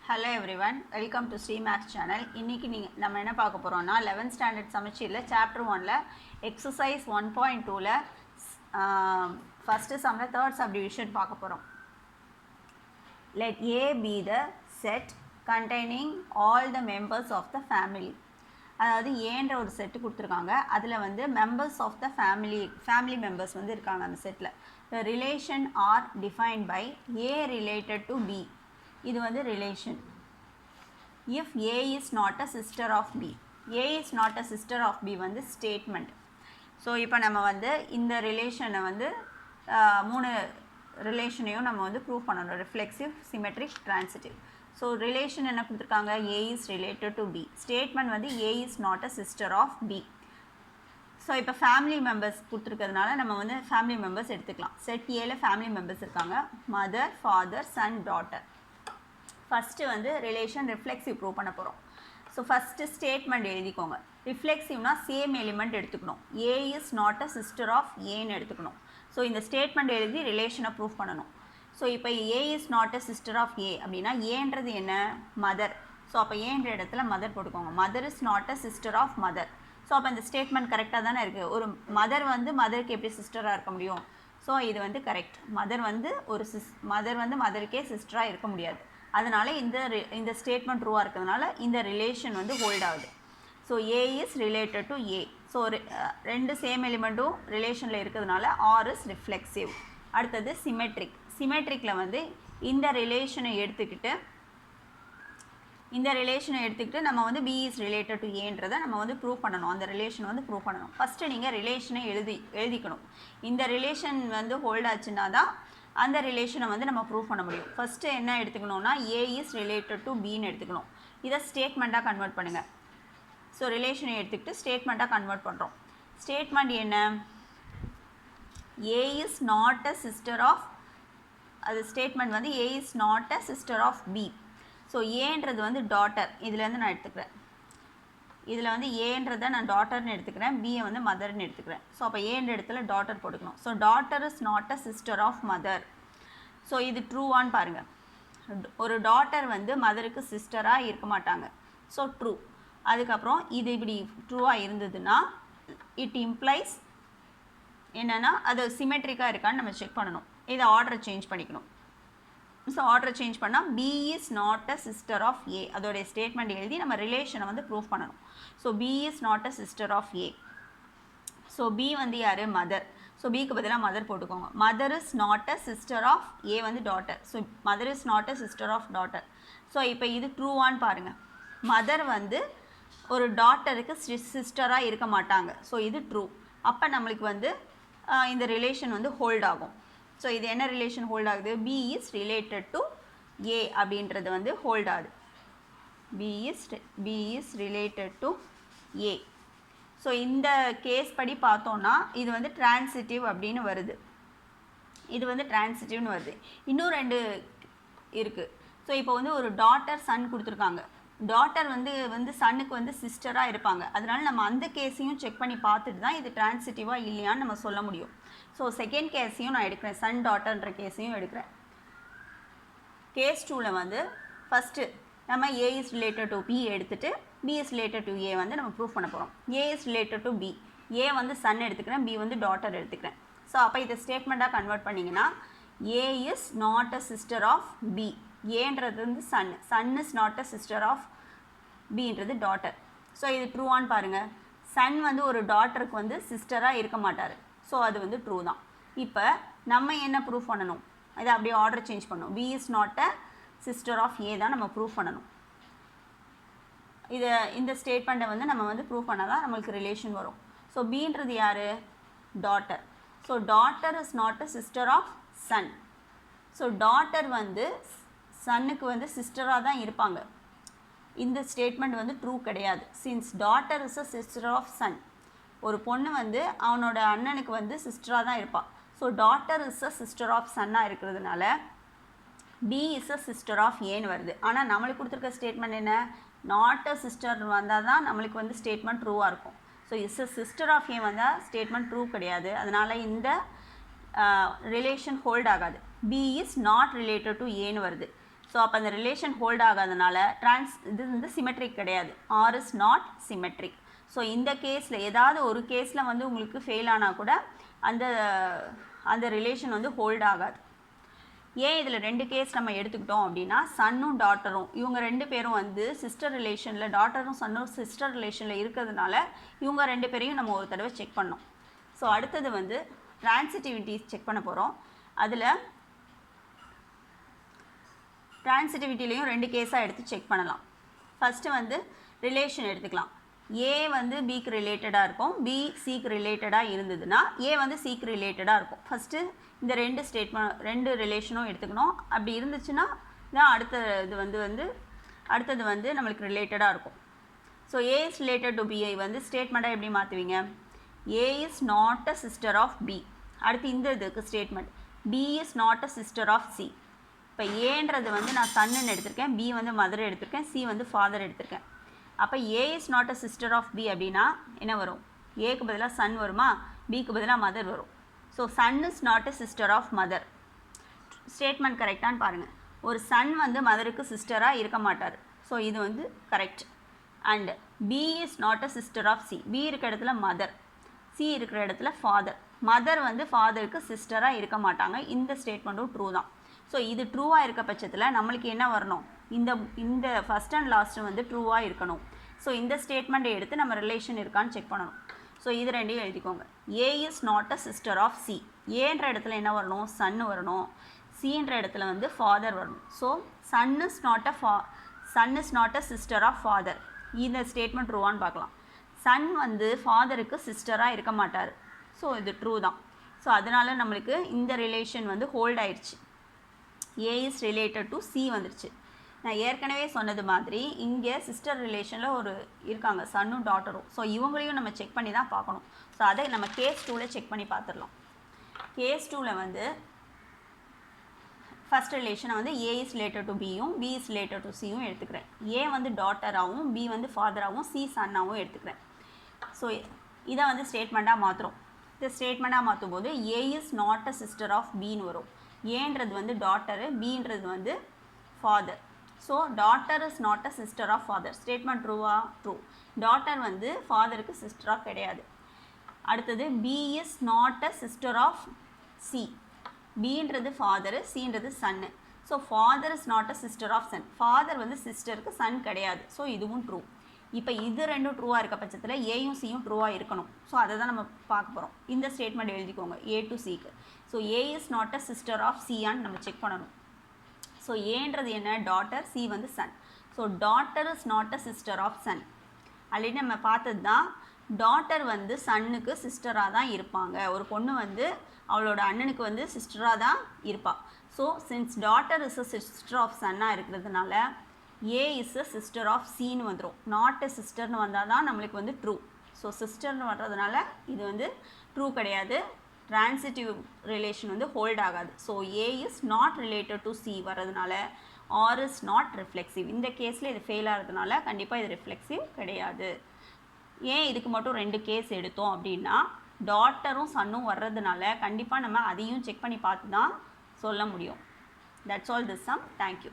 Hello everyone, welcome to SreeMaths channel. இன்னைக்கு நம்ம என்ன பார்க்க போறோம்னா 11th standard சமச்சீர்ல chapter 1ல exercise 1.2ல first sum ல third subdivision பார்க்க போறோம். Let A be the set containing all the members of the family. அதாவது ஏன்ற ஒரு செட் கொடுத்துருக்காங்க. அதில் வந்து members of the family members வந்து இருக்காங்க அந்த settle. The relation are defined by A related to B. இது வந்து relation. If A is not a sister of B. A is not a sister of B வந்து statement. So இப்போ நம்ம வந்து இந்த ரிலேஷனை வந்து மூணு ரிலேஷனையும் நம்ம வந்து ப்ரூவ் பண்ணணும். Reflexive, symmetric, transitive. So relation என்ன கொடுத்துருக்காங்க? A is related to B. Statement வந்து A is not a sister of B. So இப்போ ஃபேமிலி மெம்பர்ஸ் கொடுத்துருக்கிறதுனால நம்ம வந்து ஃபேமிலி மெம்பர்ஸ் எடுத்துக்கலாம். செட் ஏல ஃபேமிலி மெம்பர்ஸ் இருக்காங்க. Mother, father, son, daughter. First வந்து ரிலேஷன் ரிஃப்ளெக்சிவ் ப்ரூவ் பண்ண போகிறோம். ஸோ ஃபஸ்ட்டு ஸ்டேட்மெண்ட் எழுதிக்கோங்க. ரிஃப்ளெக்சிவ்னா சேம் எலிமெண்ட் எடுத்துக்கணும். A is not a sister of ஏன்னு எடுத்துக்கணும். ஸோ இந்த ஸ்டேட்மெண்ட் எழுதி ரிலேஷனை ப்ரூவ் பண்ணணும். ஸோ இப்போ A is not a sister of A அப்படின்னா ஏன்றது என்ன? மதர். ஸோ அப்போ ஏன்ற இடத்துல மதர் போட்டுக்கோங்க. Mother is not a sister of mother. So அப்போ இந்த ஸ்டேட்மெண்ட் கரெக்டாக தானே இருக்குது. ஒரு மதர் வந்து மதருக்கு எப்படி சிஸ்டராக இருக்க முடியும்? ஸோ இது வந்து கரெக்ட். மதர் வந்து மதருக்கே சிஸ்டராக இருக்க முடியாது. அதனால இந்த ஸ்டேட்மெண்ட் ட்ரூவாக இருக்கிறதுனால இந்த ரிலேஷன் வந்து ஹோல்ட் ஆகுது. So A is related to A. So ரெண்டு சேம் எலிமெண்ட்டும் ரிலேஷனில் இருக்கிறதுனால ஆர் இஸ் ரிஃப்ளெக்சிவ். அடுத்தது சிமெட்ரிக். சிமெட்ரிக்கில் வந்து இந்த ரிலேஷனை எடுத்துக்கிட்டு நம்ம வந்து பி இஸ் ரிலேட்டட் டு ஏன்றதை நம்ம வந்து ப்ரூவ் பண்ணணும். அந்த ரிலேஷனை வந்து ப்ரூவ் பண்ணணும். ஃபஸ்ட்டு நீங்கள் ரிலேஷனை எழுதிக்கணும். இந்த ரிலேஷன் வந்து ஹோல்ட் ஆச்சுன்னா தான் அந்த ரிலேஷனை வந்து நம்ம ப்ரூவ் பண்ண முடியும். ஃபஸ்ட்டு என்ன எடுத்துக்கணும்னா ஏ இஸ் ரிலேட்டட் டு பின்னு எடுத்துக்கணும். இதை ஸ்டேட்மெண்ட்டாக கன்வெர்ட் பண்ணுங்கள். ஸோ ரிலேஷனை எடுத்துக்கிட்டு ஸ்டேட்மெண்ட்டாக கன்வெர்ட் பண்ணுறோம். ஸ்டேட்மெண்ட் என்ன? A is not a sister of, அது ஸ்டேட்மெண்ட் வந்து A is not a sister of B. So ஏன்றது வந்து டாட்டர். இதுலேருந்து நான் எடுத்துக்கிறேன். இதில் வந்து ஏன்றதை நான் டாட்டர்னு எடுத்துக்கிறேன், பியை வந்து மதர்னு எடுத்துக்கிறேன். ஸோ அப்போ ஏன்ற இடத்துல டாட்டர் போட்டுக்கணும். So daughter is not a sister of mother. So இது ட்ரூவான்னு பாருங்கள். ஒரு டாட்டர் வந்து மதருக்கு சிஸ்டராக இருக்க மாட்டாங்க. So true. அதுக்கப்புறம் இது இப்படி ட்ரூவாக இருந்ததுன்னா இட் இம்ப்ளைஸ் என்னென்னா அது சிமெட்ரிக்காக இருக்கான்னு நம்ம செக் பண்ணணும். இதை ஆர்டரை சேஞ்ச் பண்ணிக்கணும். ஸோ ஆர்டரை சேஞ்ச் பண்ணால் B is not a sister of A. அதோடைய ஸ்டேட்மெண்ட் எழுதி நம்ம ரிலேஷனை வந்து ப்ரூவ் பண்ணணும். So B is not a sister of A. So B வந்து யார்? மதர். ஸோ பிக்கு பதிலாக மதர் போட்டுக்கோங்க. Mother is not a sister of A வந்து daughter. So mother is not a sister of daughter. So இப்போ இது ட்ரூவான்னு பாருங்கள். மதர் வந்து ஒரு டாட்டருக்கு சிஸ்டராக இருக்க மாட்டாங்க. ஸோ இது ட்ரூ. அப்போ நம்மளுக்கு வந்து இந்த ரிலேஷன் வந்து ஹோல்ட் ஆகும். ஸோ இது என்ன ரிலேஷன் ஹோல்ட் ஆகுது? B is related to A அப்படின்றது வந்து ஹோல்ட் ஆகுது. B is related to A. So இந்த கேஸ் படி பார்த்தோன்னா இது வந்து ட்ரான்சிட்டிவ் அப்படின்னு வருது. இது வந்து ட்ரான்சிட்டிவ்னு வருது. இன்னும் ரெண்டு இருக்குது. ஸோ இப்போ வந்து ஒரு டாட்டர் சன் கொடுத்துருக்காங்க. டாட்டர் வந்து சன்னுக்கு வந்து சிஸ்டராக இருப்பாங்க. அதனால நம்ம அந்த கேஸையும் செக் பண்ணி பார்த்துட்டு தான் இது ட்ரான்சிட்டிவாக இல்லையான்னு நம்ம சொல்ல முடியும். ஸோ செகண்ட் கேஸையும் நான் எடுக்கிறேன். சன் டாட்டர்ன்ற கேஸையும் எடுக்கிறேன். கேஸ் 2ல் வந்து ஃபஸ்ட்டு நம்ம ஏ இஸ் ரிலேட்டட் டு பி எடுத்துகிட்டு பி இஸ் ரிலேட்டட் டு ஏ வந்து நம்ம ப்ரூவ் பண்ண போகிறோம். ஏ இஸ் ரிலேட்டட் டு பி. ஏ வந்து சன் எடுத்துக்கிறேன், பி வந்து டாட்டர் எடுத்துக்கிறேன். ஸோ அப்போ இதை ஸ்டேட்மெண்ட்டாக கன்வெர்ட் பண்ணிங்கன்னா A is not a sister of B. ஏன்றது வந்து son is not a sister of பின்றது டாட்டர். ஸோ இது ட்ரூவான்னு பாருங்கள். சன் வந்து ஒரு டாட்டருக்கு வந்து சிஸ்டராக இருக்க மாட்டார். ஸோ அது வந்து ட்ரூ தான். இப்போ நம்ம என்ன ப்ரூவ் பண்ணணும்? இதை அப்படியே ஆர்டர் சேஞ்ச் பண்ணணும். B is not a sister of A தான் நம்ம ப்ரூவ் பண்ணணும். இந்த ஸ்டேட்மெண்ட்டை வந்து நம்ம வந்து ப்ரூவ் பண்ணால் தான் நம்மளுக்கு ரிலேஷன் வரும். ஸோ பின்றது யார்? Daughter. So daughter is not a sister of son. So daughter வந்து சன்னுக்கு வந்து சிஸ்டராக தான் இருப்பாங்க. இந்த ஸ்டேட்மெண்ட் வந்து ட்ரூ கிடையாது. Since daughter is a sister of son. ஒரு பொண்ணு வந்து அவனோட அண்ணனுக்கு வந்து சிஸ்டராக தான் இருப்பாள். So daughter is a sister of சன்னாக இருக்கிறதுனால B is a sister of ஏன்னு வருது. ஆனால் நம்மளுக்கு கொடுத்துருக்க ஸ்டேட்மெண்ட் என்ன? நாட் அ சிஸ்டர் வந்தால் தான் நம்மளுக்கு வந்து ஸ்டேட்மெண்ட் ட்ரூவாக இருக்கும். So is a sister of A வந்தால் ஸ்டேட்மெண்ட் ட்ரூ கிடையாது. அதனால் இந்த ரிலேஷன் ஹோல்ட் ஆகாது. B is not related to ஏன்னு வருது. ஸோ அப்போ அந்த ரிலேஷன் ஹோல்ட் ஆகாதனால இது வந்து சிமெட்ரிக் கிடையாது, R is not symmetric. So இந்த கேஸில் ஏதாவது ஒரு கேஸில் வந்து உங்களுக்கு ஃபெயில் ஆனால் கூட அந்த ரிலேஷன் வந்து ஹோல்ட் ஆகாது. ஏன் இதில் 2 கேஸ் நம்ம எடுத்துக்கிட்டோம் அப்படின்னா, சன்னும் டாட்டரும் இவங்க 2 பேரும் வந்து சிஸ்டர் ரிலேஷனில், டாட்டரும் சன்னும் சிஸ்டர் ரிலேஷனில் இருக்கிறதுனால இவங்க 2 பேரையும் நம்ம ஒரு தடவை செக் பண்ணோம். ஸோ அடுத்தது வந்து ட்ரான்சிட்டிவிட்டி செக் பண்ண போகிறோம். அதில் ட்ரான்சிட்டிவிட்டிலையும் 2 கேஸாக எடுத்து செக் பண்ணலாம். ஃபஸ்ட்டு வந்து ரிலேஷன் எடுத்துக்கலாம். ஏ வந்து பிக்கு ரிலேட்டடாக இருக்கும், பி சிக்கு ரிலேட்டடாக இருந்ததுன்னா ஏ வந்து சிக்கு ரிலேட்டடாக இருக்கும். ஃபஸ்ட்டு இந்த 2 ரிலேஷனும் எடுத்துக்கணும். அப்படி இருந்துச்சுன்னா தான் அடுத்தது வந்து நம்மளுக்கு ரிலேட்டடாக இருக்கும். So A is related to பிஐ வந்து ஸ்டேட்மெண்ட்டாக எப்படி மாற்றுவீங்க? A is not a sister of B. அடுத்து இந்த இதுக்கு statement B is not a sister of C. இப்போ ஏன்றது வந்து நான் சன்னு எடுத்திருக்கேன், பி வந்து மதர் எடுத்திருக்கேன், சி வந்து ஃபாதர் எடுத்திருக்கேன். அப்போ A is not a sister of B அப்படின்னா என்ன வரும்? ஏக்கு பதிலாக சன் வருமா, பிக்கு பதிலாக மதர் வரும். So son is not a sister of mother. Statement கரெக்டானு பாருங்கள். ஒரு சன் வந்து மதருக்கு சிஸ்டராக இருக்க மாட்டார். ஸோ இது வந்து correct. And B is not a sister of C. B இருக்கிற இடத்துல மதர், சி இருக்கிற இடத்துல ஃபாதர். மதர் வந்து ஃபாதருக்கு சிஸ்டராக இருக்க மாட்டாங்க. இந்த ஸ்டேட்மெண்ட்டும் ட்ரூ தான். ஸோ இது ட்ரூவாக இருக்க பட்சத்தில் நம்மளுக்கு என்ன வரணும்? இந்த ஃபஸ்ட் அண்ட் லாஸ்ட்டு வந்து ட்ரூவாக இருக்கணும். ஸோ இந்த ஸ்டேட்மெண்ட்டை எடுத்து நம்ம ரிலேஷன் இருக்கான்னு செக் பண்ணணும். ஸோ இது 2ஐயும் எழுதிக்கோங்க. A is not a sister of C. ஏன்ற இடத்துல என்ன வரணும்? சன்னு வரணும். சின்ற இடத்துல வந்து ஃபாதர் வரணும். So son is not a sister of father. இந்த ஸ்டேட்மெண்ட் ட்ரூவான்னு பார்க்கலாம். சன் வந்து ஃபாதருக்கு சிஸ்டராக இருக்க மாட்டார். ஸோ இது ட்ரூ தான். ஸோ அதனால் நம்மளுக்கு இந்த ரிலேஷன் வந்து ஹோல்ட் ஆயிடுச்சு. ஏ இஸ் ரிலேட்டட் டு சி வந்துடுச்சு. நான் ஏற்கனவே சொன்னது மாதிரி இங்கே சிஸ்டர் ரிலேஷனில் இருக்காங்க, சன்னும் டாட்டரும். ஸோ இவங்களையும் நம்ம செக் பண்ணி தான் பார்க்கணும். ஸோ அதை நம்ம கேஸ் 2ல் செக் பண்ணி பார்த்துடலாம். கேஸ் 2ல் வந்து ஃபஸ்ட் ரிலேஷனை வந்து ஏ இஸ் ரிலேட்டட் டு பியும் பி இஸ் ரிலேட்டட் டு சியும் எடுத்துக்கிறேன். ஏ வந்து டாட்டராகவும் பி வந்து ஃபாதராகவும் சி சன்னாகவும் எடுத்துக்கிறேன். ஸோ இதை வந்து ஸ்டேட்மெண்ட்டாக மாற்றுறோம். இந்த ஸ்டேட்மெண்ட்டாக மாற்றும் போது A is not a sister of பின்னு வரும். ஏன்றது வந்து டாட்டரு, பின்றது வந்து father. So daughter is not a sister of father. Statement ட்ரூவா? ட்ரூ. டாட்டர் வந்து ஃபாதருக்கு சிஸ்டராக கிடையாது. அடுத்தது B is not a sister of C. பின்றது ஃபாதரு, சின்றது son. So father is not a sister of son. Father வந்து சிஸ்டருக்கு சன் கிடையாது. ஸோ இதுவும் ட்ரூ. இப்போ இது 2 ட்ரூவாக இருக்க பட்சத்தில் ஏயும் சியும் ட்ரூவாக இருக்கணும். ஸோ அதை தான் நம்ம பார்க்க போகிறோம். இந்த ஸ்டேட்மெண்ட் எழுதிக்கோங்க ஏ டு சிக்கு. So A is not a sister of சியான்னு நம்ம செக் பண்ணணும். ஸோ ஏன்றது என்ன? டாட்டர், சி வந்து son. So daughter is not a sister of son. Already நம்ம பார்த்தது தான். டாட்டர் வந்து சன்னுக்கு சிஸ்டராக தான் இருப்பாங்க. ஒரு பொண்ணு வந்து அவளோட அண்ணனுக்கு வந்து சிஸ்டராக தான் இருப்பாள். So since daughter is a sister of சன்னாக இருக்கிறதுனால A is a sister of சின்னு வந்துடும். நாட் அ சிஸ்டர்னு வந்தால் தான் நம்மளுக்கு வந்து ட்ரூ. ஸோ சிஸ்டர்னு வர்றதுனால இது வந்து ட்ரூ கிடையாது. ட்ரான்சிட்டிவ் ரிலேஷன் வந்து ஹோல்ட் ஆகாது. So A is not related to C வர்றதுனால ஆர் இஸ் நாட் ரிஃப்ளெக்சிவ். இந்த கேஸில் இது ஃபெயில் ஆகிறதுனால கண்டிப்பாக இது ரிஃப்ளெக்சிவ் கிடையாது. ஏன் இதுக்கு மட்டும் 2 கேஸ் எடுத்தோம் அப்படின்னா, டாட்டரும் சன்னும் வர்றதுனால கண்டிப்பாக நம்ம அதையும் செக் பண்ணி பார்த்து தான் சொல்ல முடியும். That's all this sum. Thank you.